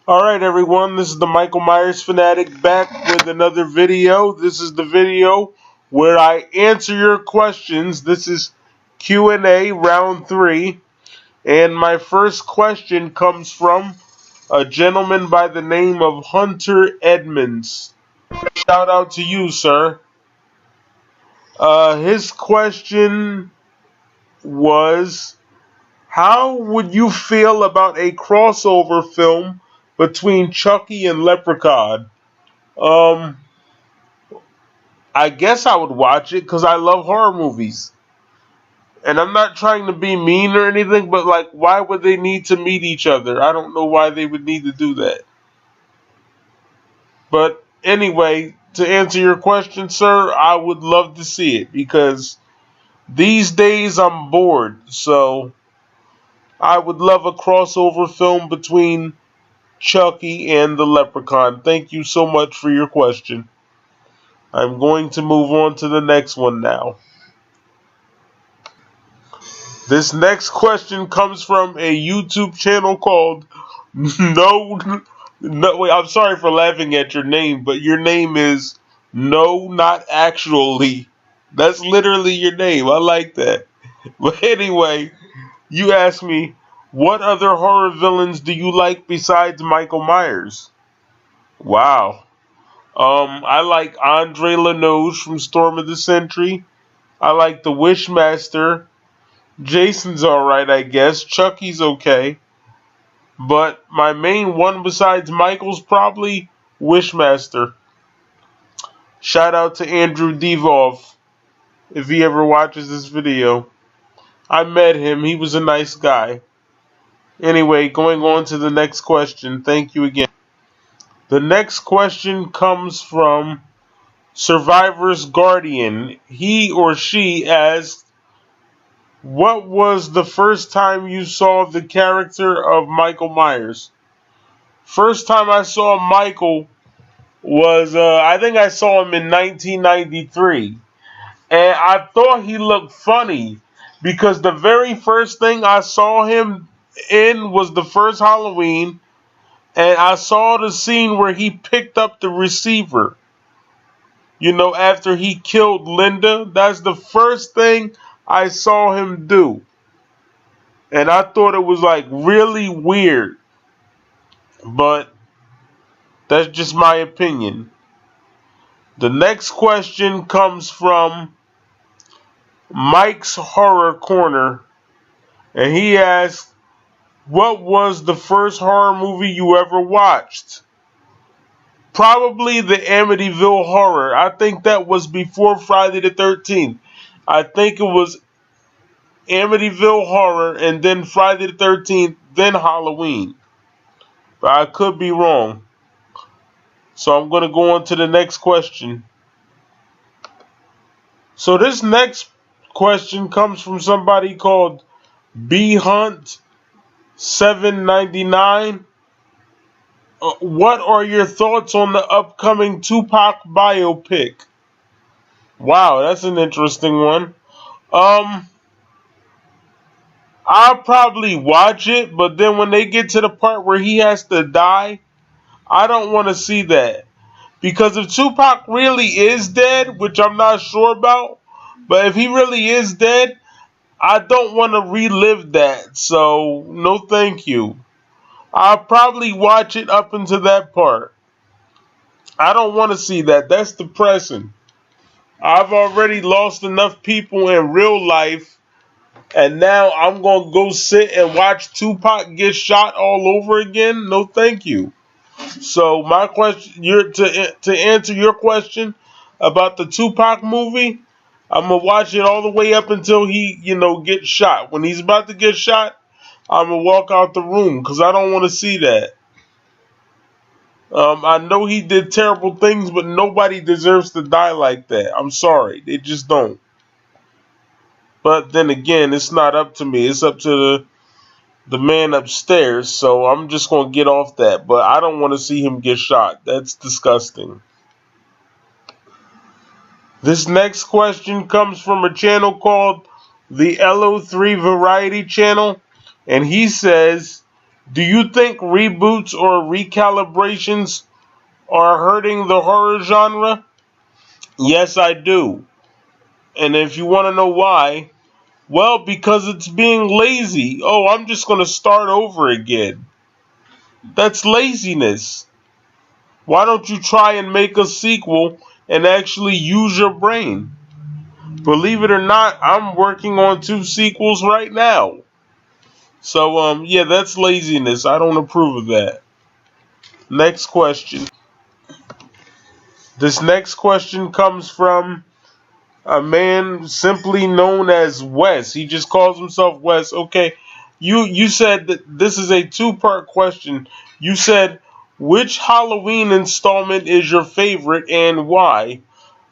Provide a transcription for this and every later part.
Alright everyone, this is the Michael Myers Fanatic back with another video. This is the video where I answer your questions. This is Q&A round 3. And my first question comes from a gentleman by the name of Hunter Edmonds. Shout out to you, sir. His question was, how would you feel about a crossover film between Chucky and Leprechaun? Um, I guess I would watch it because I love horror movies. And I'm not trying to be mean or anything, but like, why would they need to meet each other? I don't know why they would need to do that. But anyway, to answer your question, sir, I would love to see it because these days I'm bored. So I would love a crossover film between Chucky and the Leprechaun. Thank you so much for your question. I'm going to move on to the next one now. This next question comes from a YouTube channel called wait, I'm sorry for laughing at your name, but your name is No Not Actually. That's literally your name. I like that. But anyway, you asked me, what other horror villains do you like besides Michael Myers? Wow. I like Andre Lanoche from Storm of the Century. I like the Wishmaster. Jason's alright, I guess. Chucky's okay. But my main one besides Michael's probably Wishmaster. Shout out to Andrew Devov if he ever watches this video. I met him. He was a nice guy. Anyway, going on to the next question. Thank you again. The next question comes from Survivor's Guardian. He or she asked, what was the first time you saw the character of Michael Myers? First time I saw Michael was, I think I saw him in 1993. And I thought he looked funny because the very first thing I saw him in was the first Halloween. And I saw the scene where he picked up the receiver. You know, after he killed Linda. That's the first thing I saw him do. And I thought it was like really weird. But that's just my opinion. The next question comes from Mike's Horror Corner. And he asks, what was the first horror movie you ever watched? Probably the Amityville Horror. I think that was before Friday the 13th. I think it was Amityville Horror and then Friday the 13th, then Halloween. But I could be wrong. So I'm going to go on to the next question. So this next question comes from somebody called B Hunt 799. What are your thoughts on the upcoming Tupac biopic? Wow, that's an interesting one. I'll probably watch it, but then when they get to the part where he has to die, I don't want to see that. Because if Tupac really is dead, which I'm not sure about, but if he really is dead, I don't want to relive that. So, no thank you. I'll probably watch it up until that part. I don't want to see that. That's depressing. I've already lost enough people in real life, and now I'm going to go sit and watch Tupac get shot all over again? No, thank you. So my question, to answer your question about the Tupac movie, I'm going to watch it all the way up until he, gets shot. When he's about to get shot, I'm going to walk out the room because I don't want to see that. I know he did terrible things, but nobody deserves to die like that. I'm sorry. They just don't. But then again, it's not up to me. It's up to the man upstairs. So I'm just going to get off that. But I don't want to see him get shot. That's disgusting. This next question comes from a channel called the LO3 Variety Channel. And he says, Do you think reboots or recalibrations are hurting the horror genre? Yes, I do. And if you want to know why, well, because it's being lazy. Oh, I'm just going to start over again. That's laziness. Why don't you try and make a sequel and actually use your brain? Believe it or not, I'm working on 2 sequels right now. So, yeah, that's laziness. I don't approve of that. Next question. This next question comes from a man simply known as Wes. He just calls himself Wes. Okay, you said that this is a 2-part question. You said which Halloween installment is your favorite and why?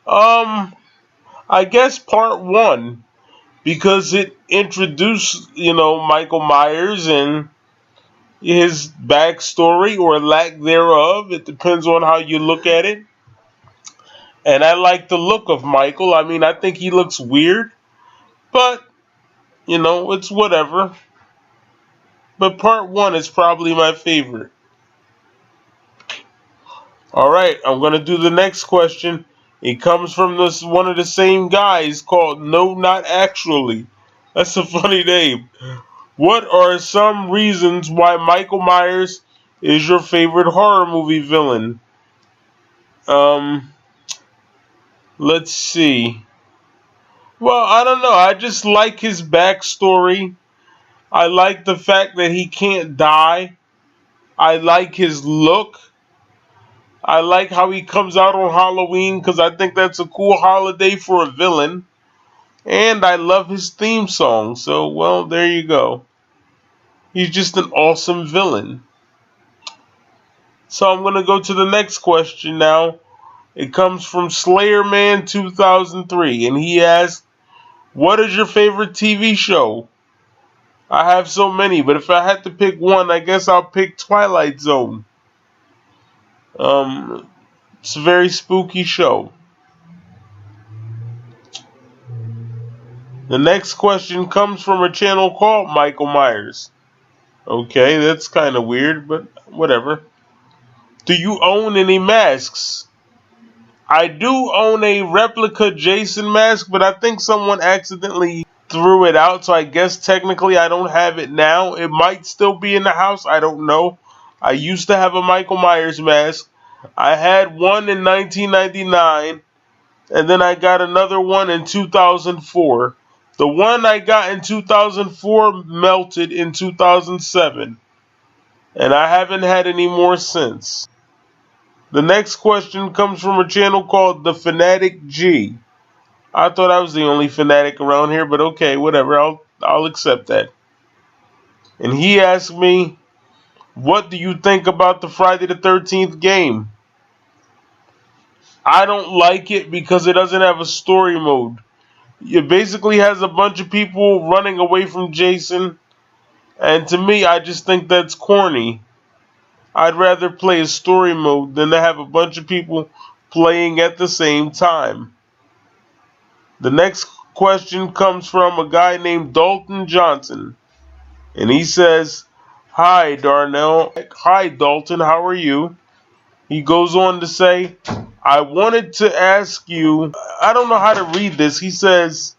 I guess part 1 because it introduced, Michael Myers and his backstory or lack thereof. It depends on how you look at it. And I like the look of Michael. I mean, I think he looks weird, but it's whatever. But part 1 is probably my favorite. Alright, I'm going to do the next question. It comes from one of the same guys called No Not Actually. That's a funny name. What are some reasons why Michael Myers is your favorite horror movie villain? Let's see. Well, I don't know. I just like his backstory. I like the fact that he can't die. I like his look. I like how he comes out on Halloween because I think that's a cool holiday for a villain. And I love his theme song. So, well, there you go. He's just an awesome villain. So I'm going to go to the next question now. It comes from Slayerman2003. And he asks, what is your favorite TV show? I have so many, but if I had to pick one, I guess I'll pick Twilight Zone. It's a very spooky show. The next question comes from a channel called Michael Myers. Okay, that's kind of weird, but whatever. Do you own any masks? I do own a replica Jason mask, but I think someone accidentally threw it out, so I guess technically I don't have it now. It might still be in the house, I don't know. I used to have a Michael Myers mask. I had one in 1999, and then I got another one in 2004. The one I got in 2004 melted in 2007, and I haven't had any more since. The next question comes from a channel called The Fanatic G. I thought I was the only fanatic around here, but okay, whatever. I'll accept that. And he asked me, what do you think about the Friday the 13th game? I don't like it because it doesn't have a story mode. It basically has a bunch of people running away from Jason, and to me, I just think that's corny. I'd rather play a story mode than to have a bunch of people playing at the same time. The next question comes from a guy named Dalton Johnson. And he says, hi, Darnell. Hi, Dalton. How are you? He goes on to say, I wanted to ask you, I don't know how to read this. He says,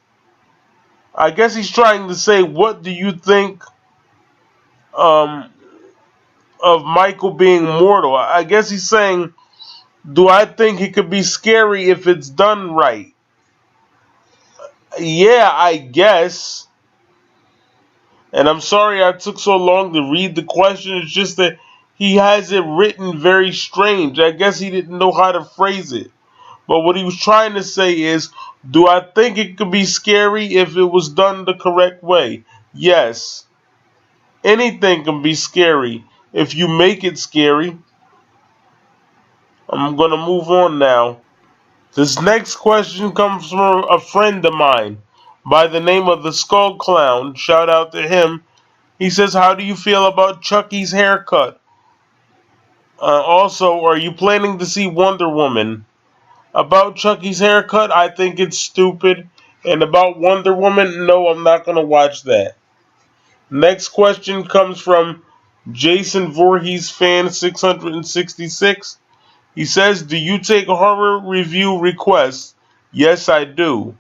I guess he's trying to say, what do you think of Michael being mortal? I guess he's saying, do I think it could be scary if it's done right? Yeah, I guess. And I'm sorry I took so long to read the question. It's just that he has it written very strange. I guess he didn't know how to phrase it. But what he was trying to say is, do I think it could be scary if it was done the correct way? Yes. Anything can be scary if you make it scary. I'm going to move on now. This next question comes from a friend of mine by the name of the Skull Clown. Shout out to him. He says, how do you feel about Chucky's haircut? Also, are you planning to see Wonder Woman? About Chucky's haircut, I think it's stupid. And about Wonder Woman, no, I'm not going to watch that. Next question comes from Jason Voorhees fan 666. He says, do you take horror review requests? Yes, I do.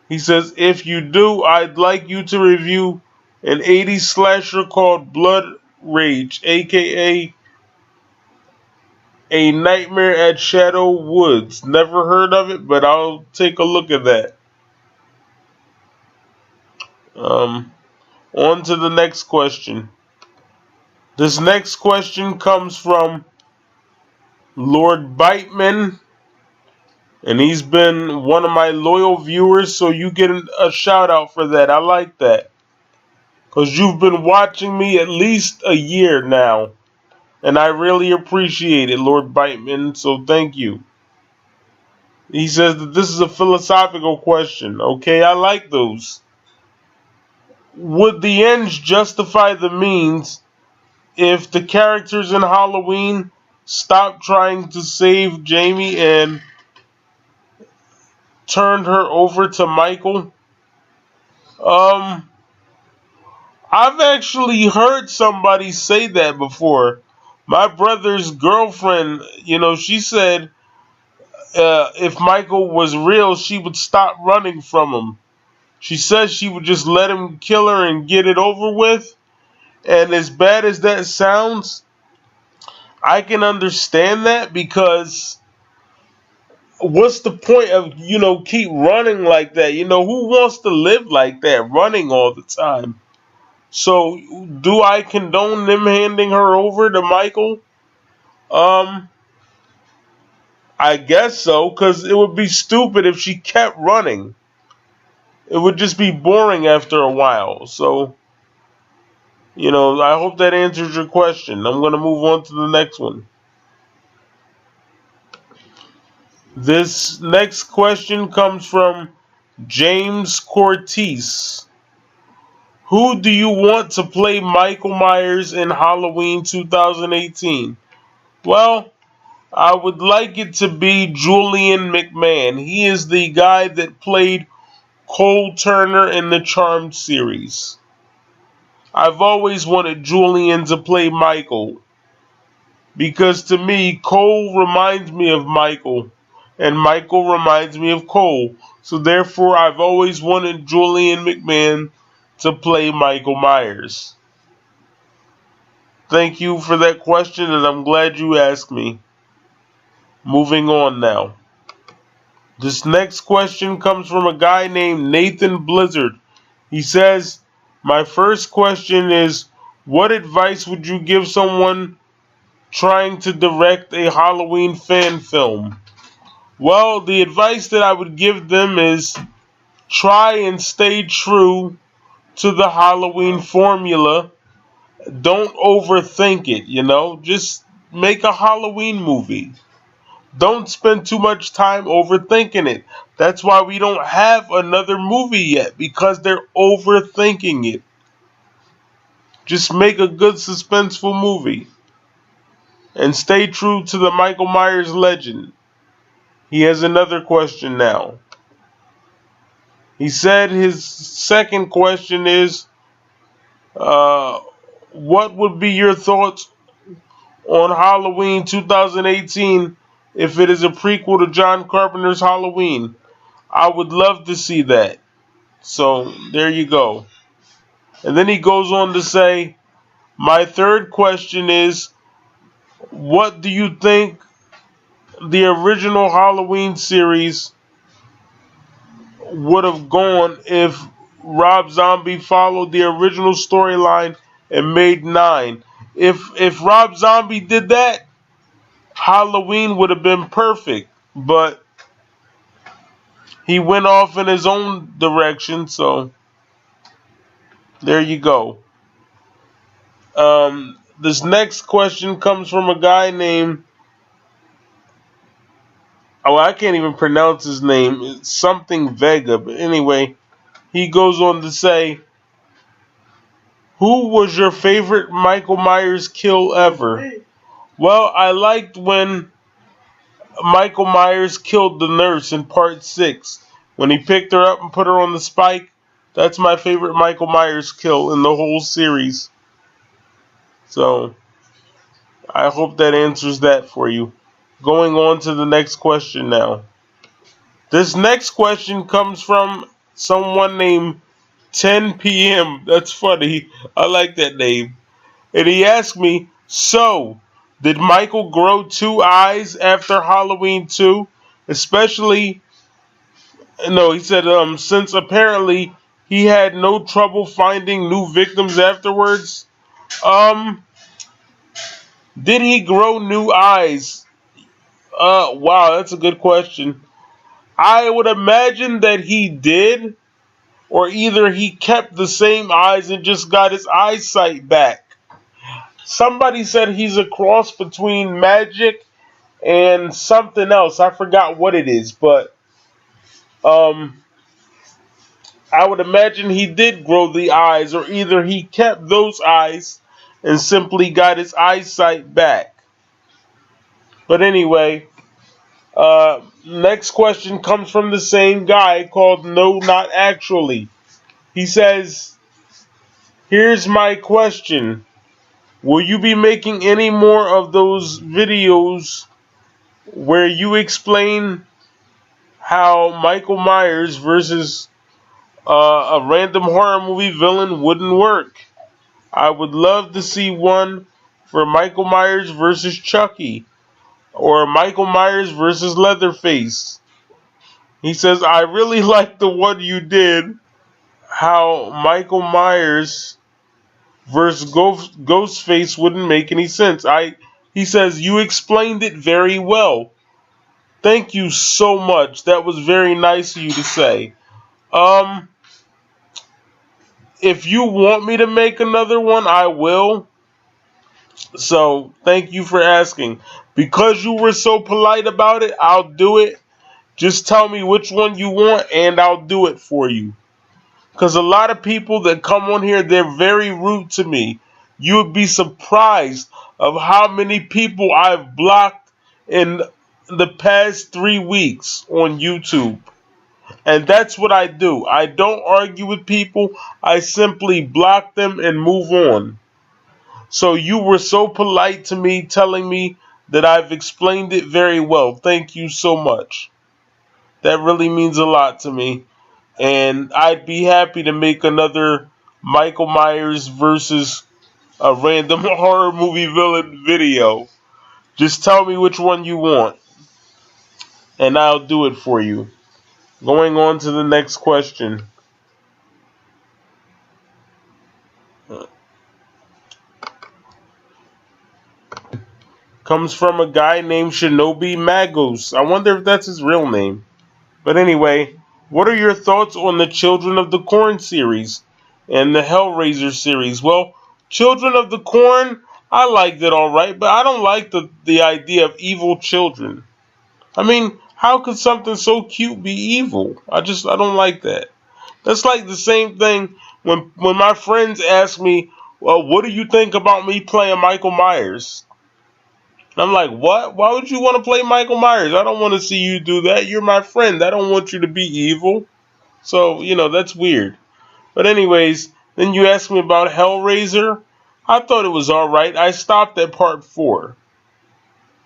He says, if you do, I'd like you to review an 80s slasher called Blood Rage, aka A Nightmare at Shadow Woods. Never heard of it, but I'll take a look at that. On to the next question. This next question comes from Lord Biteman, and he's been one of my loyal viewers, so you get a shout out for that. I like that. Because you've been watching me at least a year now. And I really appreciate it, Lord Biteman, so thank you. He says that this is a philosophical question. Okay, I like those. Would the ends justify the means if the characters in Halloween stopped trying to save Jamie and turned her over to Michael? I've actually heard somebody say that before. My brother's girlfriend, she said if Michael was real, she would stop running from him. She says she would just let him kill her and get it over with. And as bad as that sounds, I can understand that, because what's the point of, keep running like that? Who wants to live like that, running all the time? So, do I condone them handing her over to Michael? I guess so, because it would be stupid if she kept running. It would just be boring after a while. So, I hope that answers your question. I'm going to move on to the next one. This next question comes from James Cortez. Who do you want to play Michael Myers in Halloween 2018? Well, I would like it to be Julian McMahon. He is the guy that played Cole Turner in the Charmed series. I've always wanted Julian to play Michael, because to me, Cole reminds me of Michael, and Michael reminds me of Cole. So therefore, I've always wanted Julian McMahon to play Michael Myers. Thank you for that question, and I'm glad you asked me. Moving on now. This next question comes from a guy named Nathan Blizzard. He says, my first question is, what advice would you give someone trying to direct a Halloween fan film? Well, the advice that I would give them is try and stay true to the Halloween formula. Don't overthink it, just make a Halloween movie. Don't spend too much time overthinking it. That's why we don't have another movie yet, because they're overthinking it. Just make a good suspenseful movie. And stay true to the Michael Myers legend. He has another question now. He said his second question is, what would be your thoughts on Halloween 2018 if it is a prequel to John Carpenter's Halloween? I would love to see that. So, there you go. And then he goes on to say, my third question is, what do you think the original Halloween series would have gone if Rob Zombie followed the original storyline and made 9? If Rob Zombie did that, Halloween would have been perfect. But he went off in his own direction, so there you go. This next question comes from a guy named, I can't even pronounce his name. It's something Vega. But anyway, he goes on to say, who was your favorite Michael Myers kill ever? Well, I liked when Michael Myers killed the nurse in part 6. When he picked her up and put her on the spike. That's my favorite Michael Myers kill in the whole series. So I hope that answers that for you. Going on to the next question now. This next question comes from someone named 10 p.m. That's funny. I like that name. And he asked me, so, did Michael grow two eyes after Halloween 2? Especially, no, he said, since apparently he had no trouble finding new victims afterwards. Um, did he grow new eyes? Wow, that's a good question. I would imagine that he did, or either he kept the same eyes and just got his eyesight back. Somebody said he's a cross between magic and something else. I forgot what it is, but um, I would imagine he did grow the eyes, or either he kept those eyes and simply got his eyesight back. But anyway, next question comes from the same guy called No Not Actually. He says, here's my question. Will you be making any more of those videos where you explain how Michael Myers versus a random horror movie villain wouldn't work? I would love to see one for Michael Myers versus Chucky or Michael Myers versus Leatherface. He says, I really like the one you did, how Michael Myers versus Ghostface wouldn't make any sense. He says, you explained it very well. Thank you so much. That was very nice of you to say. Um, if you want me to make another one, I will. So thank you for asking. Because you were so polite about it, I'll do it. Just tell me which one you want and I'll do it for you. Because a lot of people that come on here, they're very rude to me. You would be surprised of how many people I've blocked in the past 3 weeks on YouTube. And that's what I do. I don't argue with people. I simply block them and move on. So you were so polite to me, telling me that I've explained it very well. Thank you so much. That really means a lot to me. And I'd be happy to make another Michael Myers versus a random horror movie villain video. Just tell me which one you want, and I'll do it for you. Going on to the next question. Comes from a guy named Shinobi Magos. I wonder if that's his real name. But anyway, what are your thoughts on the Children of the Corn series and the Hellraiser series? Well, Children of the Corn, I liked it alright, but I don't like the idea of evil children. I mean, how could something so cute be evil? I don't like that. That's like the same thing when my friends ask me, well, what do you think about me playing Michael Myers? And I'm like, what? Why would you want to play Michael Myers? I don't want to see you do that. You're my friend. I don't want you to be evil. So, that's weird. But anyways, then you asked me about Hellraiser. I thought it was alright. I stopped at part 4.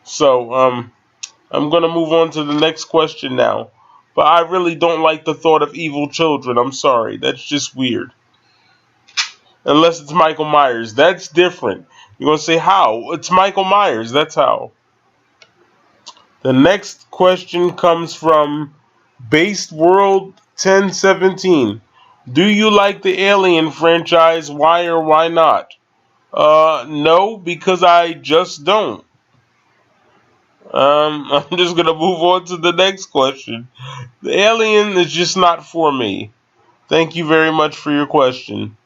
So, I'm going to move on to the next question now. But I really don't like the thought of evil children. I'm sorry. That's just weird. Unless it's Michael Myers. That's different. You're going to say, how? It's Michael Myers. That's how. The next question comes from Based World 1017. Do you like the Alien franchise? Why or why not? No, because I just don't. I'm just going to move on to the next question. The Alien is just not for me. Thank you very much for your question.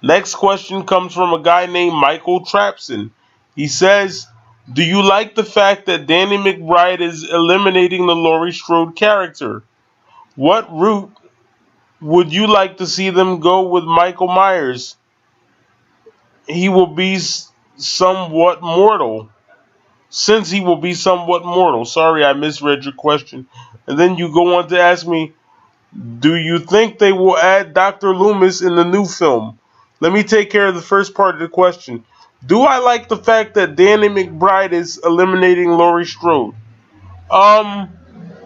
Next question comes from a guy named Michael Trapson. He says, do you like the fact that Danny McBride is eliminating the Laurie Strode character? What route would you like to see them go with Michael Myers? He will be somewhat mortal. Since he will be somewhat mortal. Sorry, I misread your question. And then you go on to ask me, do you think they will add Dr. Loomis in the new film? Let me take care of the first part of the question. Do I like the fact that Danny McBride is eliminating Laurie Strode? Um,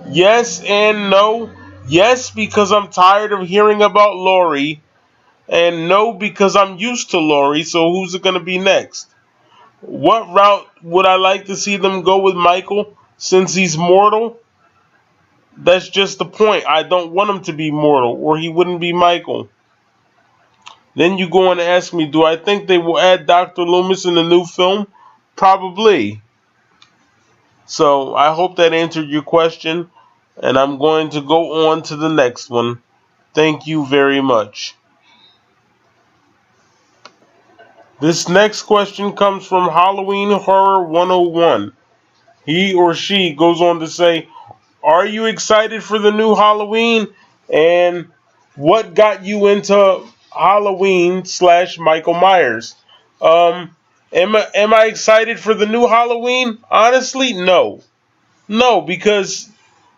yes and no. Yes, because I'm tired of hearing about Laurie, and no, because I'm used to Laurie. So who's it gonna be next? What route would I like to see them go with Michael? Since he's mortal, that's just the point. I don't want him to be mortal, or he wouldn't be Michael. Then you go on and ask me, do I think they will add Dr. Loomis in the new film? Probably. So I hope that answered your question, and I'm going to go on to the next one. Thank you very much. This next question comes from Halloween Horror 101. He or she goes on to say, are you excited for the new Halloween? And what got you into Halloween / Michael Myers? Am I excited for the new Halloween? Honestly, no. No, because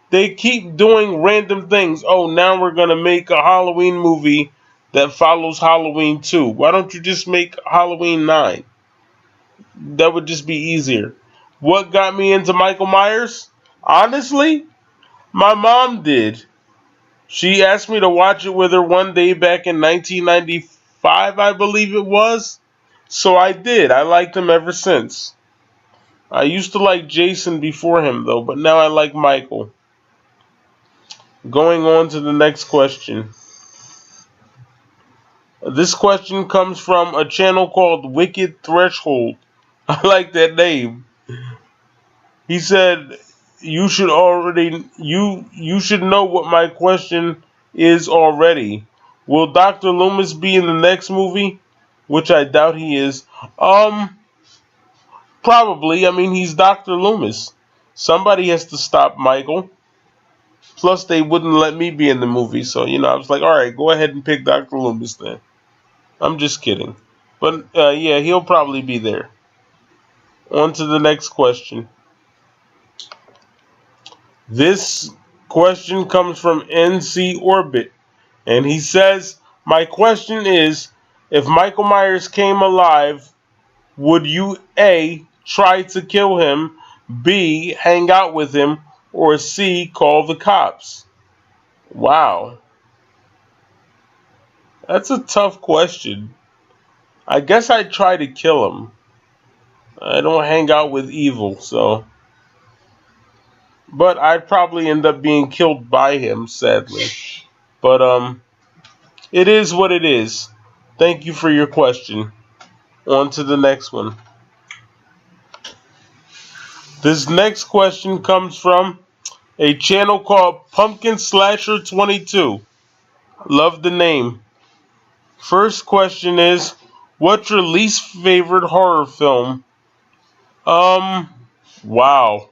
they keep doing random things. Oh, now we're going to make a Halloween movie that follows Halloween 2. Why don't you just make Halloween 9? That would just be easier. What got me into Michael Myers? Honestly, my mom did. She asked me to watch it with her one day back in 1995, I believe it was. So I did. I liked him ever since. I used to like Jason before him, though, but now I like Michael. Going on to the next question. This question comes from a channel called Wicked Threshold. I like that name. He said, you should know what my question is already. Will Dr. Loomis be in the next movie? Which I doubt he is. Probably. I mean, he's Dr. Loomis. Somebody has to stop Michael. Plus, they wouldn't let me be in the movie, so I was like, all right, go ahead and pick Dr. Loomis then. I'm just kidding. But yeah, he'll probably be there. On to the next question. This question comes from NC Orbit, and he says, my question is, if Michael Myers came alive, would you A, try to kill him, B, hang out with him, or C, call the cops? Wow. That's a tough question. I guess I'd try to kill him. I don't hang out with evil, so. But I'd probably end up being killed by him, sadly. But it is what it is. Thank you for your question. On to the next one. This next question comes from a channel called Pumpkin Slasher 22. Love the name. First question is, what's your least favorite horror film? Wow.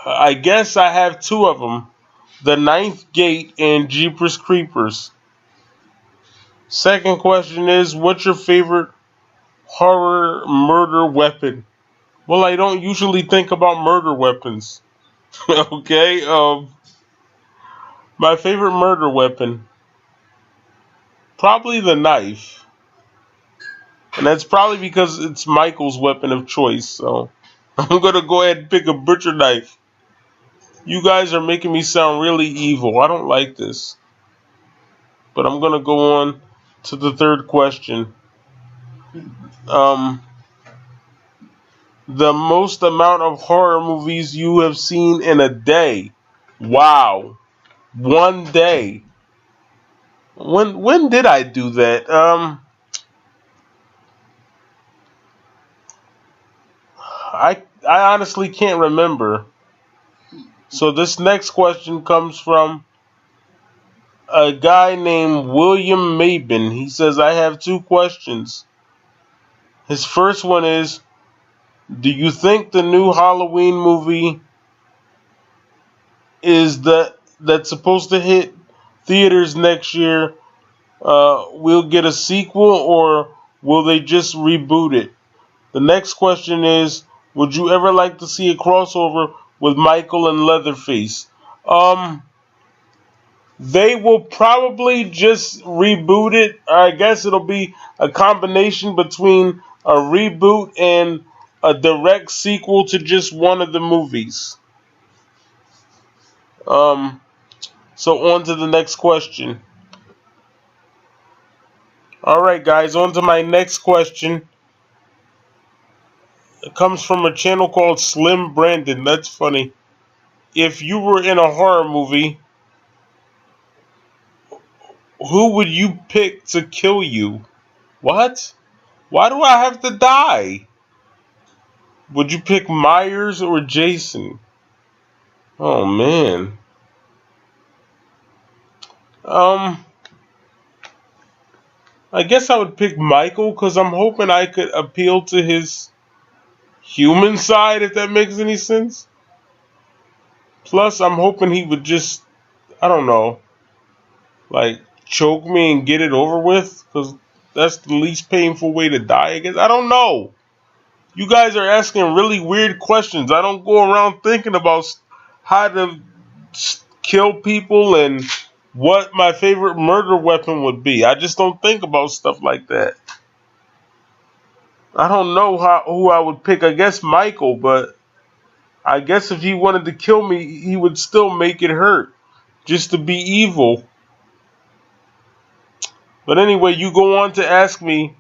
I guess I have two of them. The Ninth Gate and Jeepers Creepers. Second question is, what's your favorite horror murder weapon? Well, I don't usually think about murder weapons. Okay, my favorite murder weapon, probably the knife. And that's probably because it's Michael's weapon of choice, so I'm gonna go ahead and pick a butcher knife. You guys are making me sound really evil. I don't like this. But I'm gonna go on to the third question. The most amount of horror movies you have seen in a day. Wow. One day. When did I do that? I honestly can't remember. So this next question comes from a guy named William Mabin. He says, I have two questions. His first one is, do you think the new Halloween movie that's supposed to hit theaters next year will get a sequel, or will they just reboot it? The next question is, would you ever like to see a crossover with Michael and Leatherface? They will probably just reboot it. I guess it'll be a combination between a reboot and a direct sequel to just one of the movies. Um, so on to the next question. All right, guys, on to my next question. It comes from a channel called Slim Brandon. That's funny. If you were in a horror movie, who would you pick to kill you? What? Why do I have to die? Would you pick Myers or Jason? Oh man. Um, I guess I would pick Michael because I'm hoping I could appeal to his human side, if that makes any sense. Plus, I'm hoping he would just, I don't know, like choke me and get it over with because that's the least painful way to die, I guess. I don't know. You guys are asking really weird questions. I don't go around thinking about how to kill people and what my favorite murder weapon would be. I just don't think about stuff like that. I don't know who I would pick. I guess Michael, but I guess if he wanted to kill me, he would still make it hurt just to be evil. But anyway, you go on to ask me,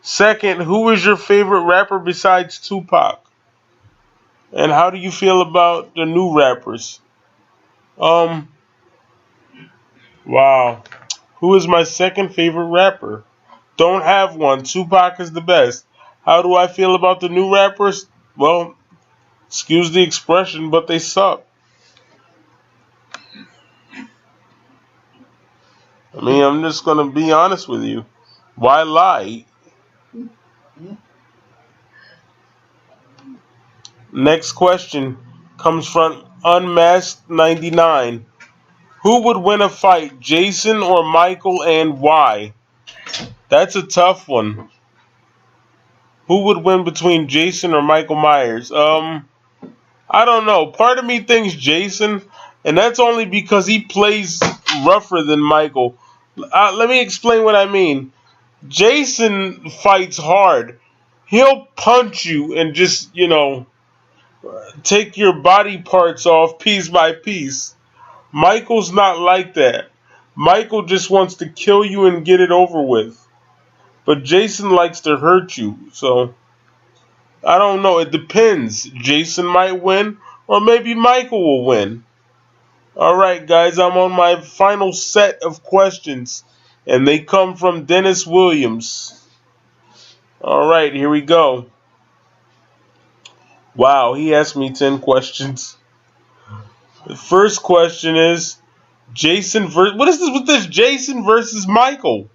second, who is your favorite rapper besides Tupac? And how do you feel about the new rappers? Um, wow. Who is my second favorite rapper? Don't have one. Tupac is the best. How do I feel about the new rappers? Well, excuse the expression, but they suck. I mean, I'm just going to be honest with you. Why lie? Next question comes from Unmasked 99. Who would win a fight, Jason or Michael, and why? That's a tough one. Who would win between Jason or Michael Myers? I don't know. Part of me thinks Jason, and that's only because he plays rougher than Michael. Let me explain what I mean. Jason fights hard. He'll punch you and just, take your body parts off piece by piece. Michael's not like that. Michael just wants to kill you and get it over with. But Jason likes to hurt you. So, I don't know. It depends. Jason might win, or maybe Michael will win. Alright, guys, I'm on my final set of questions. And they come from Dennis Williams. Alright, here we go. Wow, he asked me 10 questions. The first question is what is this with this Jason versus Michael?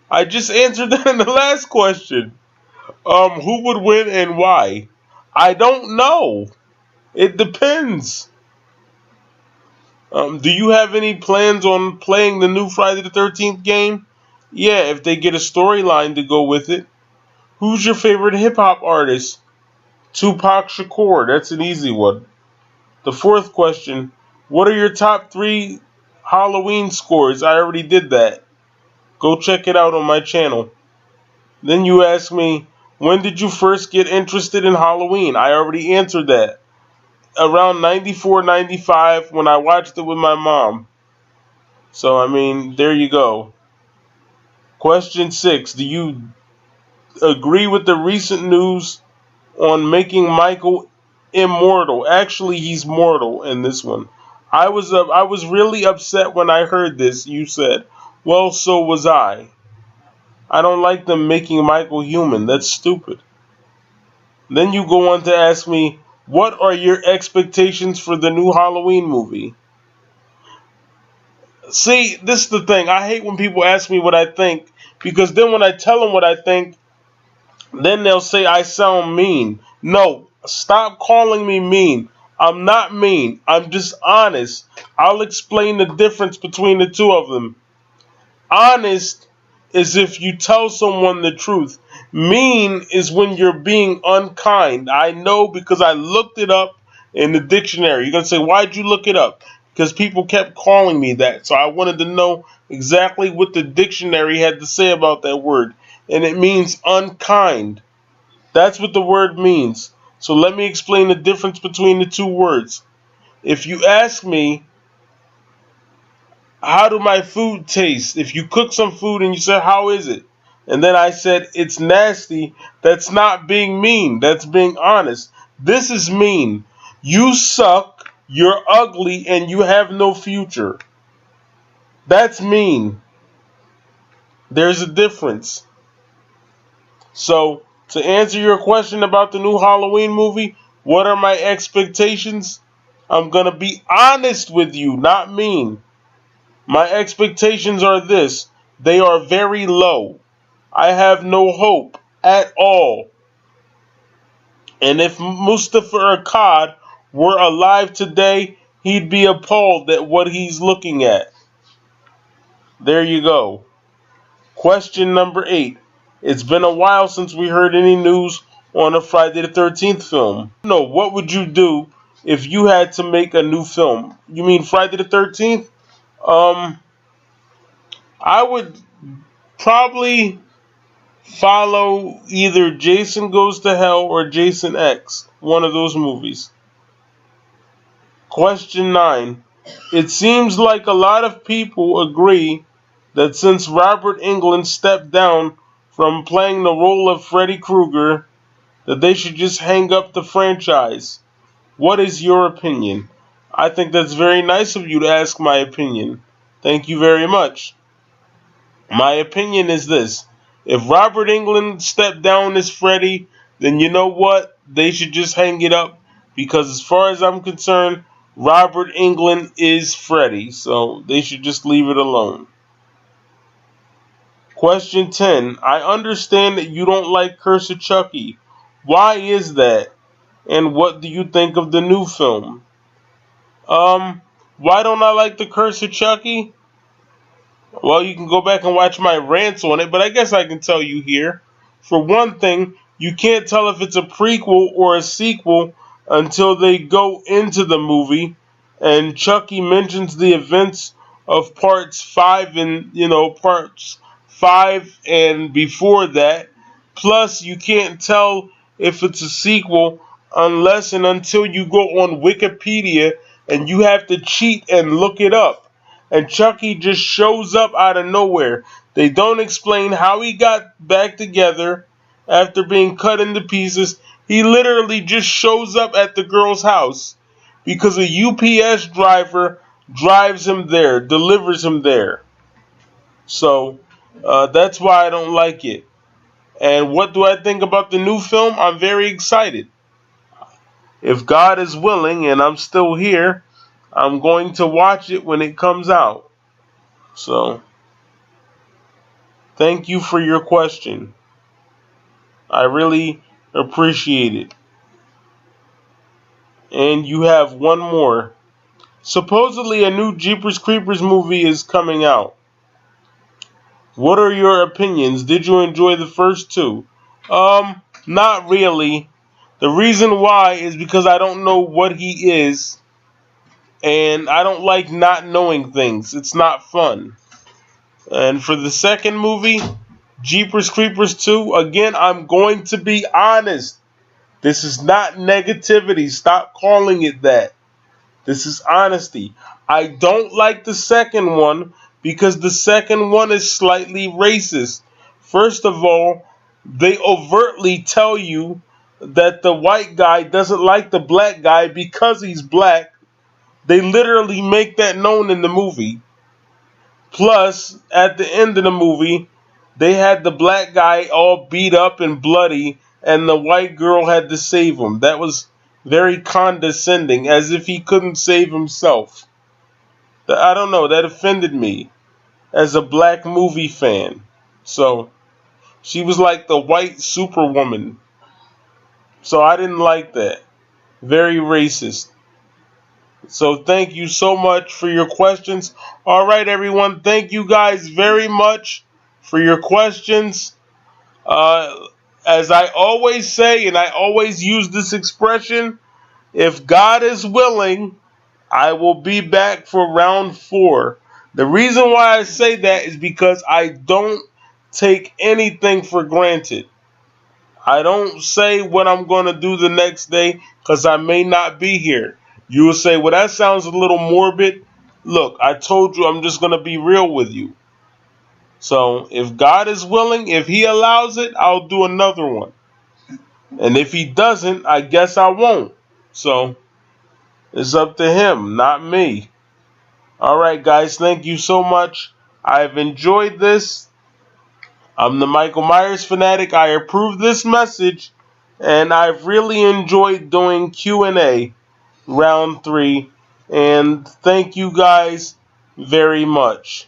I just answered that in the last question. Who would win and why? I don't know. It depends. Do you have any plans on playing the new Friday the 13th game? Yeah, if they get a storyline to go with it. Who's your favorite hip hop artist? Tupac Shakur. That's an easy one. The fourth question, what are your top 3 Halloween scores? I already did that. Go check it out on my channel. Then you ask me, when did you first get interested in Halloween? I already answered that. Around 94, 95 when I watched it with my mom. So, I mean, there you go. Question 6, do you agree with the recent news on making Michael immortal? Actually, he's mortal in this one. I was really upset when I heard this. You said, well, so was I. I don't like them making Michael human. That's stupid. Then you go on to ask me, what are your expectations for the new Halloween movie? See, this is the thing. I hate when people ask me what I think, because then when I tell them what I think, then they'll say I sound mean. No, stop calling me mean. I'm not mean. I'm just honest. I'll explain the difference between the two of them. Honest is if you tell someone the truth. Mean is when you're being unkind. I know because I looked it up in the dictionary. You're going to say, why'd you look it up? because people kept calling me that. So I wanted to know exactly what the dictionary had to say about that word. And it means unkind. That's what the word means. So let me explain the difference between the two words. If you ask me, how do my food taste? If you cook some food and you say, how is it? And then I said, it's nasty. That's not being mean. That's being honest. This is mean. You suck, you're ugly, and you have no future. That's mean. There's a difference. So, to answer your question about the new Halloween movie, what are my expectations? I'm going to be honest with you, not mean. My expectations are this. They are very low. I have no hope at all. And if Mustafa Akkad were alive today, he'd be appalled at what he's looking at. There you go. Question number 8. It's been a while since we heard any news on a Friday the 13th film. No, what would you do if you had to make a new film? You mean Friday the 13th? I would probably follow either Jason Goes to Hell or Jason X, one of those movies. Question 9. It seems like a lot of people agree that since Robert Englund stepped down from playing the role of Freddy Krueger, that they should just hang up the franchise. What is your opinion? I think that's very nice of you to ask my opinion. Thank you very much. My opinion is this. If Robert Englund stepped down as Freddy, then you know what? They should just hang it up, because as far as I'm concerned, Robert Englund is Freddy, so they should just leave it alone. Question 10. I understand that you don't like Curse of Chucky. Why is that? And what do you think of the new film? Why don't I like the Curse of Chucky? Well, you can go back and watch my rants on it, but I guess I can tell you here. For one thing, you can't tell if it's a prequel or a sequel until they go into the movie, and Chucky mentions the events of parts 5 and, parts 5 and before that. Plus, you can't tell if it's a sequel unless and until you go on Wikipedia and you have to cheat and look it up. And Chucky just shows up out of nowhere. They don't explain how he got back together after being cut into pieces. He literally just shows up at the girl's house because a UPS driver drives him there, delivers him there. So that's why I don't like it. And what do I think about the new film? I'm very excited. If God is willing and I'm still here, I'm going to watch it when it comes out. So, thank you for your question. I really appreciate it. And you have one more. Supposedly a new Jeepers Creepers movie is coming out. What are your opinions? Did you enjoy the first two? Not really. The reason why is because I don't know what he is. And I don't like not knowing things. It's not fun. And for the second movie, Jeepers Creepers 2, again, I'm going to be honest. This is not negativity. Stop calling it that. This is honesty. I don't like the second one because the second one is slightly racist. First of all, they overtly tell you that the white guy doesn't like the black guy because he's black. They literally make that known in the movie. Plus, at the end of the movie, they had the black guy all beat up and bloody, and the white girl had to save him. That was very condescending, as if he couldn't save himself. I don't know, that offended me as a black movie fan. So, she was like the white superwoman. So I didn't like that. Very racist. So thank you so much for your questions. All right, everyone. Thank you guys very much for your questions. As I always say, and I always use this expression, if God is willing I will be back for round 4. The reason why I say that is because I don't take anything for granted. I don't say what I'm going to do the next day because I may not be here. You will say, well, that sounds a little morbid. Look, I told you I'm just going to be real with you. So if God is willing, if He allows it, I'll do another one. And if He doesn't, I guess I won't. So it's up to Him, not me. All right, guys, thank you so much. I've enjoyed this. I'm the Michael Myers fanatic. I approve this message, and I've really enjoyed doing Q&A round 3. And thank you guys very much.